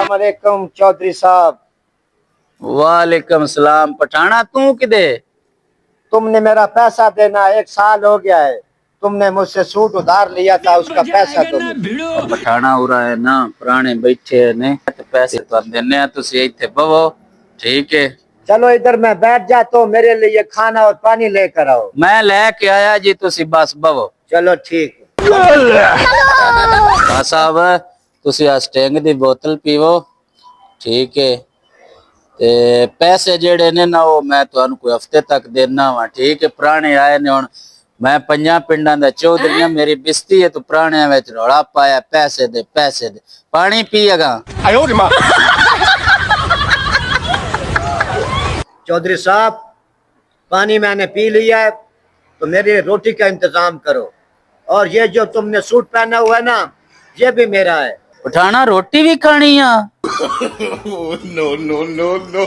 वालेकुम चौधरी साहब। वालेकुम सलाम। पठाना तू किदे? तुमने मेरा पैसा देना 1 साल हो गया है। तुमने मुझसे सूट उधार लिया था, उसका पैसा दो मुझे। पठाना उरा है ना, पुराने बैठे ने तो पैसे तो देने तुसी इथे बवो, ठीक है? चलो इधर मैं बैठ जाता हूँ, मेरे लिए खाना और पानी लेकर आओ। मैं लेके आया जी, तुसी बस बवो। चलो ठीक। साहब तुसी आ स्टिंग दी बोतल पीवो, ठीक है? ते पैसे जेड़े ने ना वो मैं तुहानू कोई हफ्ते तक देना वा, ठीक है? पुराने आए ने हुण मैं 5 पिंडां दा चौधरी हां, मेरी बिस्ती है तू पुराणियां विच रौला पाया पैसे दे पानी पिएगा। चौधरी साहब पानी मैंने पी लिया है, तो मेरी रोटी का इंतजाम करो। और ये जो तुमने सूट पहना हुआ है ना, ये भी मेरा है। उठाना रोटी भी खानी आ? नो नो नो नो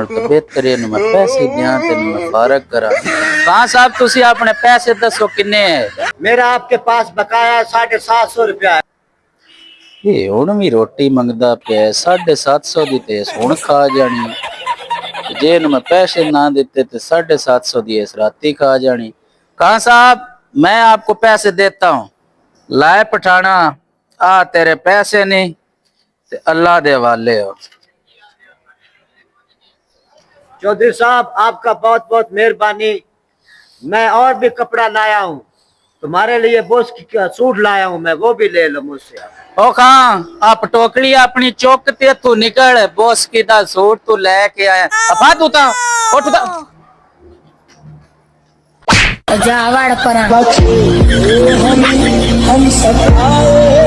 तो बेहतर है मैं पैसे दियां ते मैं फारग करा। कहां साहब तुसी अपने पैसे दसो किन्ने है? मेरा आपके पास बकाया 750 रुपया है। ये हुण भी रोटी मंगदा पे 750 दी ते हुण खा जानी, जे मैं पैसे ना देते तो 750 दी इस राती खा जानी। कहां साहब मैं आपको पैसे देता हूँ, लाए पठाना आ तेरे पैसे नहीं ते अल्लाह दे हवाले हो। चौधरी साहब आपका बहुत बहुत मेहरबानी। मैं और भी कपड़ा लाया हूँ, तुम्हारे लिए बॉस की सूट लाया हूँ मैं, वो भी ले लो मुझसे। ओ खां आप टोकरी अपनी चौकते तू निकल, बॉस की दा सूट तू लेके आया। अफा तू ता उठ ता जावड़ पर हम सब आए